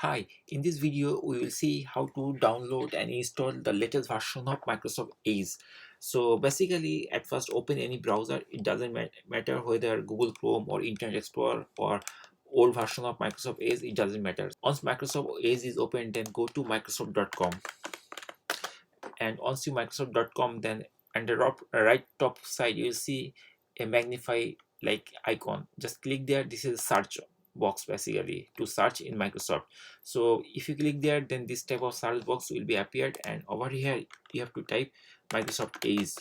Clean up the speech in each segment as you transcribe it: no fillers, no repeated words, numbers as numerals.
Hi, in this video we will see how to download and install the latest version of Microsoft Edge. So basically at first open any browser, it doesn't matter whether Google Chrome or Internet Explorer or old version of Microsoft Edge, it doesn't matter. Once Microsoft Edge is open, then go to microsoft.com, and once you microsoft.com, then under right top side you'll see a magnify like icon. Just click there. This is a search box basically to search in Microsoft. So if you click there, then this type of search box will be appeared, and over here you have to type Microsoft Edge.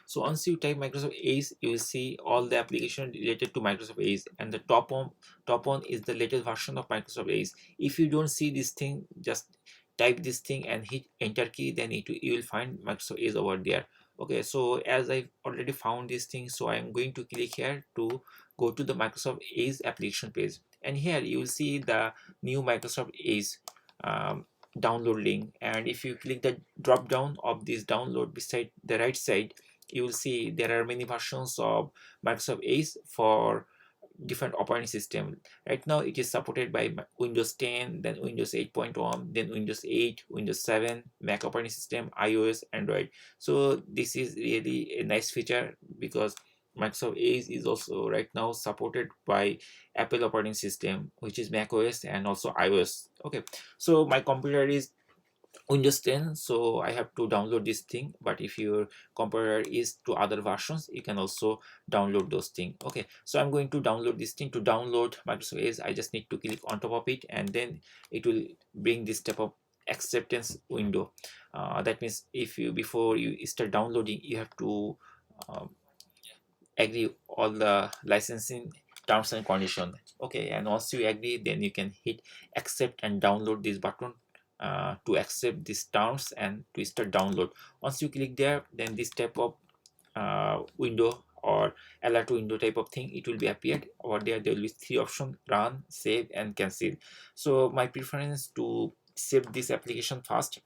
So once you type Microsoft Edge, you will see all the application related to Microsoft Edge, and the top one is the latest version of Microsoft Edge. If you don't see this thing, just type this thing and hit enter key, then you will find Microsoft Edge over there. Okay, so as I already found this thing, so I am going to click here to go to the Microsoft Edge application page, and here you will see the new Microsoft Edge download link. And if you click the drop down of this download beside the right side, you will see there are many versions of Microsoft Edge for different operating system. Right now it is supported by Windows 10, then Windows 8.1, then Windows 8, Windows 7, Mac operating system, iOS, Android. So this is really a nice feature because Microsoft Edge is also right now supported by Apple operating system, which is Mac OS and also iOS. Okay, so my computer is Windows 10, so I have to download this thing. But if your computer is to other versions, you can also download those things. Okay, so I'm going to download this thing. To download Microsoft Edge, I just need to click on top of it, and then it will bring this type of acceptance window. That means if you before you start downloading, you have to um, agree all the licensing terms and conditions. Okay, and once you agree, then you can hit accept and download this button to accept these terms and to start download. Once you click there, then this type of window or alert window type of thing, it will be appeared over there. There will be three options: run, save, and cancel. So my preference to save this application first,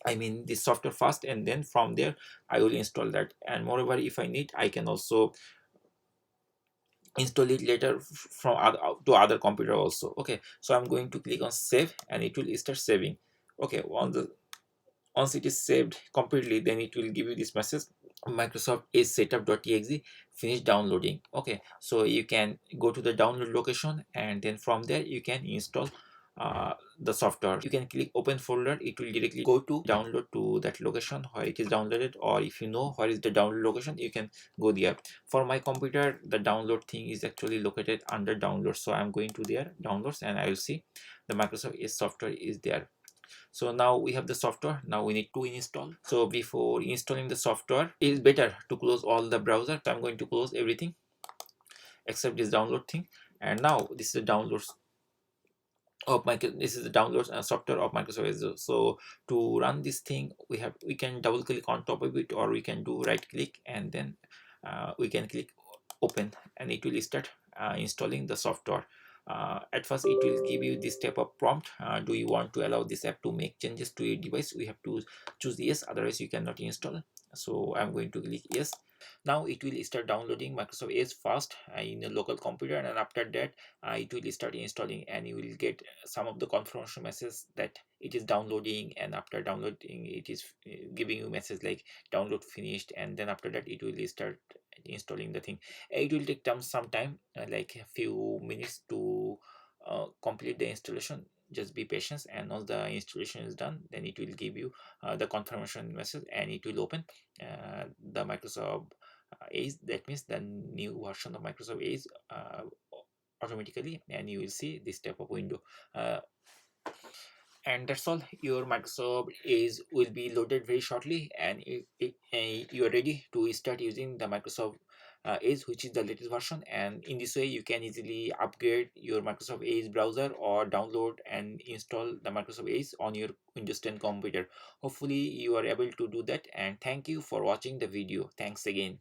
I mean this software first, and then from there I will install that. And moreover, if I need, I can also install it later from to other computer also. Okay, so I'm going to click on save, and it will start saving. Okay, once it is saved completely, then it will give you this message: Microsoft Edge setup.exe finish downloading. Okay, so you can go to the download location, and then from there you can install the software. You can click open folder, it will directly go to download to that location where it is downloaded, or if you know where is the download location, you can go there. For my computer, the download thing is actually located under downloads, so I'm going to their downloads, and I will see the Microsoft Edge software is there. So now we have the software. Now we need to install. So before installing the software, it is better to close all the browser. So I'm going to close everything except this download thing. And now this is the downloads of this is the downloads and software of Microsoft Azure. So to run this thing, we can double click on top of it, or we can do right click, and then we can click open, and it will start installing the software. At first it will give you this type of prompt: do you want to allow this app to make changes to your device? We have to choose yes, otherwise you cannot install. So I'm going to click yes. Now it will start downloading Microsoft Edge fast in a local computer, and after that it will start installing, and you will get some of the confirmation messages that it is downloading. And after downloading, it is giving you message like download finished, and then after that it will start installing the thing. It will take some time, like a few minutes to complete the installation. Just be patient, and once the installation is done, then it will give you the confirmation message, and it will open the Microsoft Edge. That means the new version of Microsoft Edge automatically, and you will see this type of window. And that's all. Your Microsoft Edge will be loaded very shortly, and you are ready to start using the Microsoft Edge, which is the latest version. And in this way you can easily upgrade your Microsoft Edge browser, or download and install the Microsoft Edge on your Windows 10 computer. Hopefully you are able to do that, and thank you for watching the video. Thanks again.